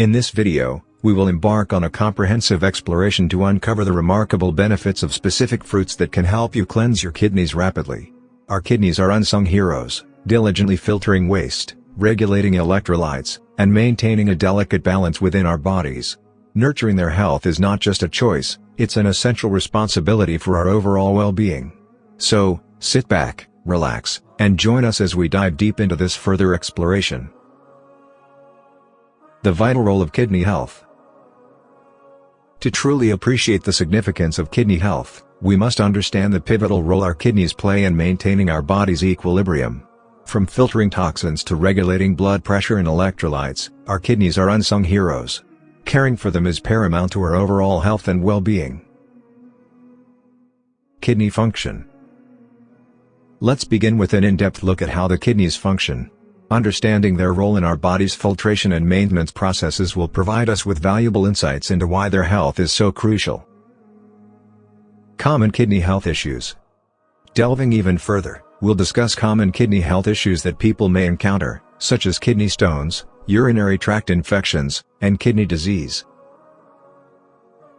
In this video, we will embark on a comprehensive exploration to uncover the remarkable benefits of specific fruits that can help you cleanse your kidneys rapidly. Our kidneys are unsung heroes, diligently filtering waste, regulating electrolytes, and maintaining a delicate balance within our bodies. Nurturing their health is not just a choice, it's an essential responsibility for our overall well-being. So, sit back, relax, and join us as we dive deep into this further exploration. The vital role of kidney health. To truly appreciate the significance of kidney health, we must understand the pivotal role our kidneys play in maintaining our body's equilibrium. From filtering toxins to regulating blood pressure and electrolytes, our kidneys are unsung heroes. Caring for them is paramount to our overall health and well-being. Kidney function. Let's begin with an in-depth look at how the kidneys function. Understanding their role in our body's filtration and maintenance processes will provide us with valuable insights into why their health is so crucial. Common kidney health issues. Delving even further, we'll discuss common kidney health issues that people may encounter, such as kidney stones, urinary tract infections, and kidney disease.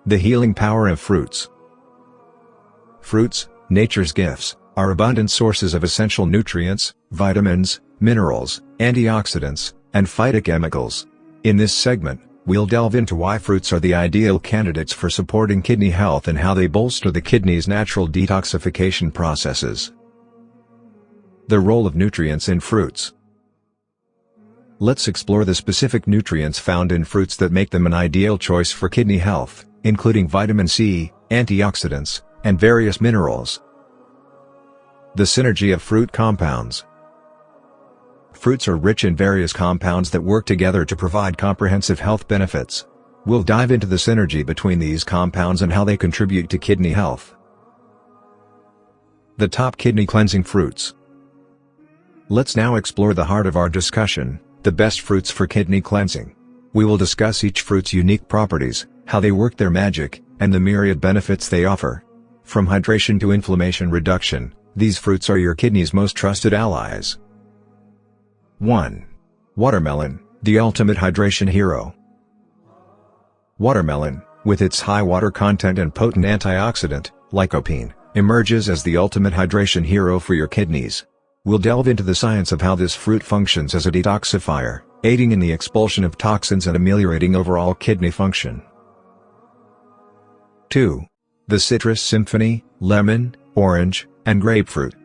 The healing power of fruits. Fruits, nature's gifts, are abundant sources of essential nutrients, vitamins, minerals, antioxidants, and phytochemicals. In this segment, we'll delve into why fruits are the ideal candidates for supporting kidney health and how they bolster the kidney's natural detoxification processes. The role of nutrients in fruits. Let's explore the specific nutrients found in fruits that make them an ideal choice for kidney health, including vitamin C, antioxidants, and various minerals. The synergy of fruit compounds. Fruits are rich in various compounds that work together to provide comprehensive health benefits. We'll dive into the synergy between these compounds and how they contribute to kidney health. The top kidney cleansing fruits. Let's now explore the heart of our discussion, the best fruits for kidney cleansing. We will discuss each fruit's unique properties, how they work their magic, and the myriad benefits they offer. From hydration to inflammation reduction, these fruits are your kidney's most trusted allies. 1. Watermelon, the ultimate hydration hero. Watermelon, with its high water content and potent antioxidant, lycopene, emerges as the ultimate hydration hero for your kidneys. We'll delve into the science of how this fruit functions as a detoxifier, aiding in the expulsion of toxins and ameliorating overall kidney function. 2. The citrus symphony, lemon, orange, and grapefruit.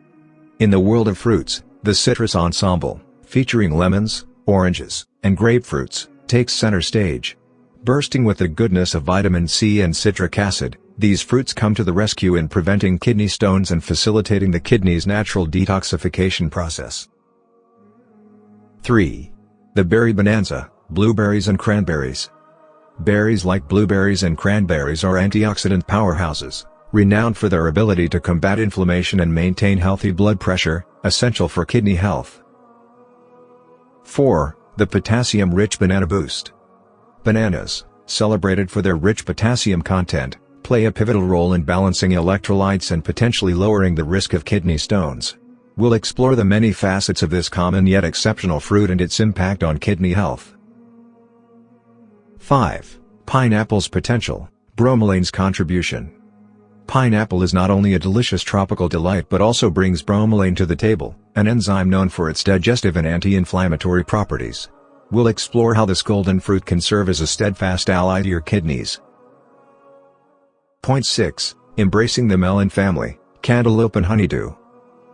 In the world of fruits, the citrus ensemble, featuring lemons, oranges, and grapefruits, takes center stage. Bursting with the goodness of vitamin C and citric acid, these fruits come to the rescue in preventing kidney stones and facilitating the kidney's natural detoxification process. 3. The berry bonanza, blueberries and cranberries. Berries like blueberries and cranberries are antioxidant powerhouses, renowned for their ability to combat inflammation and maintain healthy blood pressure, essential for kidney health. 4. The potassium-rich banana boost. Bananas, celebrated for their rich potassium content, play a pivotal role in balancing electrolytes and potentially lowering the risk of kidney stones. We'll explore the many facets of this common yet exceptional fruit and its impact on kidney health. 5. Pineapple's potential, bromelain's contribution. Pineapple is not only a delicious tropical delight but also brings bromelain to the table, an enzyme known for its digestive and anti-inflammatory properties. We'll explore how this golden fruit can serve as a steadfast ally to your kidneys. Point 6. Embracing the melon family, cantaloupe and honeydew.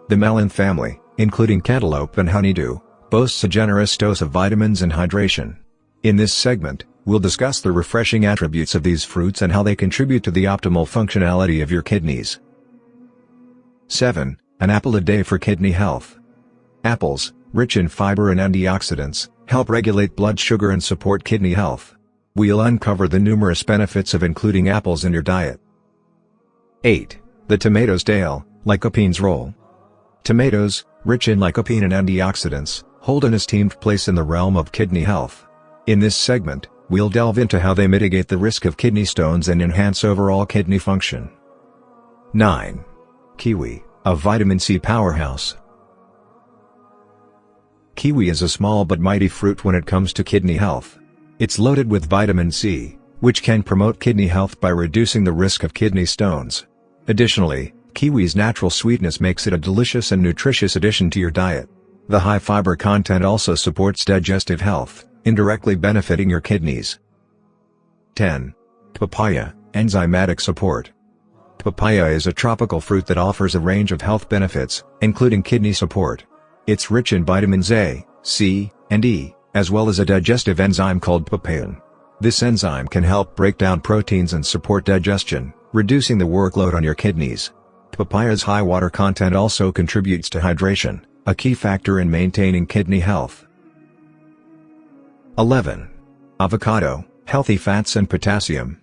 The melon family, including cantaloupe and honeydew, boasts a generous dose of vitamins and hydration. In this segment, we'll discuss the refreshing attributes of these fruits and how they contribute to the optimal functionality of your kidneys. 7. An apple a day for kidney health. Apples, rich in fiber and antioxidants, help regulate blood sugar and support kidney health. We'll uncover the numerous benefits of including apples in your diet. 8. The tomato's tale, lycopene's role. Tomatoes, rich in lycopene and antioxidants, hold an esteemed place in the realm of kidney health. In this segment, we'll delve into how they mitigate the risk of kidney stones and enhance overall kidney function. 9. Kiwi, a vitamin C powerhouse. Kiwi is a small but mighty fruit when it comes to kidney health. It's loaded with vitamin C, which can promote kidney health by reducing the risk of kidney stones. Additionally, kiwi's natural sweetness makes it a delicious and nutritious addition to your diet. The high fiber content also supports digestive health, indirectly benefiting your kidneys. 10. Papaya, enzymatic support. Papaya is a tropical fruit that offers a range of health benefits, including kidney support. It's rich in vitamins A, C, and E, as well as a digestive enzyme called papain. This enzyme can help break down proteins and support digestion, reducing the workload on your kidneys. Papaya's high water content also contributes to hydration, a key factor in maintaining kidney health. 11. Avocado, healthy fats and potassium.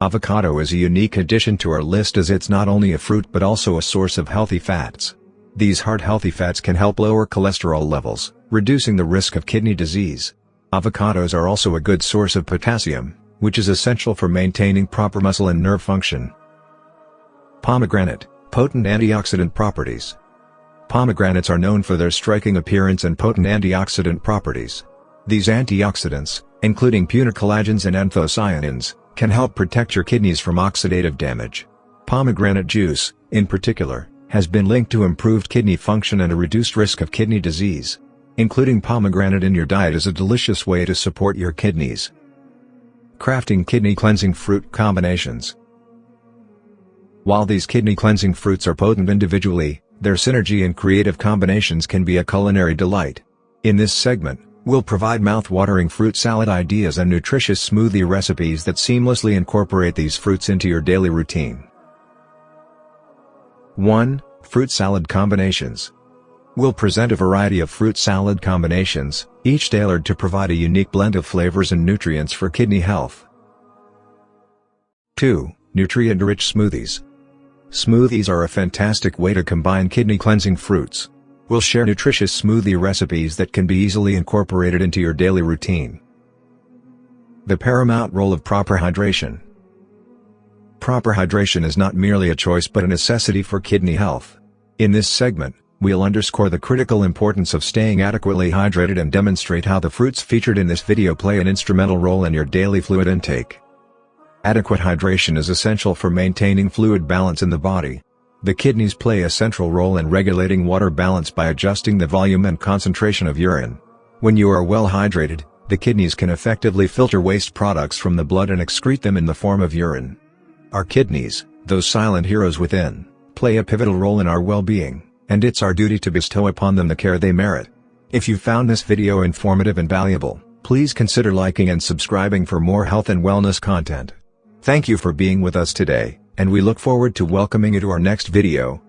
Avocado is a unique addition to our list as it's not only a fruit but also a source of healthy fats. These heart-healthy fats can help lower cholesterol levels, reducing the risk of kidney disease. Avocados are also a good source of potassium, which is essential for maintaining proper muscle and nerve function. Pomegranate, potent antioxidant properties. Pomegranates are known for their striking appearance and potent antioxidant properties. These antioxidants, including punicolagens and anthocyanins, can help protect your kidneys from oxidative damage. Pomegranate juice, in particular, has been linked to improved kidney function and a reduced risk of kidney disease. Including pomegranate in your diet is a delicious way to support your kidneys. Crafting kidney cleansing fruit combinations. While these kidney cleansing fruits are potent individually, their synergy and creative combinations can be a culinary delight. In this segment, we'll provide mouth-watering fruit salad ideas and nutritious smoothie recipes that seamlessly incorporate these fruits into your daily routine. 1. Fruit salad combinations. We'll present a variety of fruit salad combinations, each tailored to provide a unique blend of flavors and nutrients for kidney health. 2. Nutrient-rich smoothies. Smoothies are a fantastic way to combine kidney-cleansing fruits. We'll share nutritious smoothie recipes that can be easily incorporated into your daily routine. The paramount role of proper hydration. Proper hydration is not merely a choice but a necessity for kidney health. In this segment, we'll underscore the critical importance of staying adequately hydrated and demonstrate how the fruits featured in this video play an instrumental role in your daily fluid intake. Adequate hydration is essential for maintaining fluid balance in the body. The kidneys play a central role in regulating water balance by adjusting the volume and concentration of urine. When you are well hydrated, the kidneys can effectively filter waste products from the blood and excrete them in the form of urine. Our kidneys, those silent heroes within, play a pivotal role in our well-being, and it's our duty to bestow upon them the care they merit. If you found this video informative and valuable, please consider liking and subscribing for more health and wellness content. Thank you for being with us today, and we look forward to welcoming you to our next video.